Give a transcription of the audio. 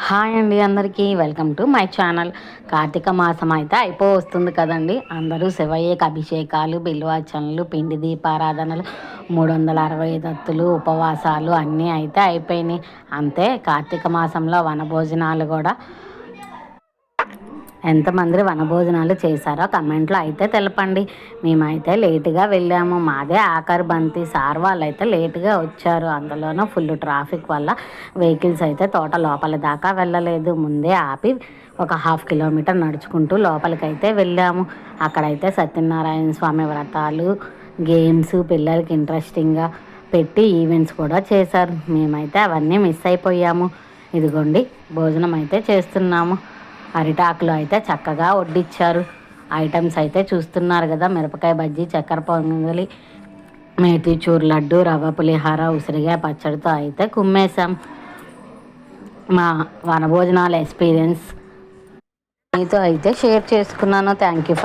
Hi అండి, అందరికీ welcome to my channel. Karthika మాసం అయితే వస్తుంది కదండి. అందరూ శివయ్యకి అభిషేకాలు, బిల్వార్చనలు, పిండి దీపారాధనలు, 365 ఒత్తులు, ఉపవాసాలు అన్నీ అయితే అయిపోయినాయి. అంతే కార్తీక మాసంలో వనభోజనాలు కూడా ఎంతమంది వనభోజనాలు చేశారో కమెంట్లో అయితే తెలపండి. మేమైతే లేటుగా వెళ్ళాము. మాదే ఆఖరి బంతి. సార్ వాళ్ళు అయితే లేటుగా వచ్చారు. అందులోనూ ఫుల్ ట్రాఫిక్ వల్ల వెహికల్స్ అయితే తోట లోపల దాకా వెళ్ళలేదు. ముందే ఆపి ఒక 1/2 కిలోమీటర్ నడుచుకుంటూ లోపలికైతే వెళ్ళాము. అక్కడైతే సత్యనారాయణ స్వామి వ్రతాలు, గేమ్స్ పిల్లలకి ఇంట్రెస్టింగ్గా పెట్టి ఈవెంట్స్ కూడా చేశారు. మేమైతే అవన్నీ మిస్ అయిపోయాము. ఇదిగోండి భోజనం అయితే చేస్తున్నాము. అరిటాకులు అయితే చక్కగా వడ్డిచ్చారు. ఐటమ్స్ అయితే చూస్తున్నారు కదా. మిరపకాయ బజ్జీ, చక్కెర పొంగలి, మేతిచూర్ లడ్డు, రవ్వ పులిహార, ఉసిరికాయ పచ్చడితో అయితే కుమ్మేశాం. మా వనభోజనాల ఎక్స్పీరియన్స్ మీతో అయితే షేర్ చేసుకున్నాను. Thank you.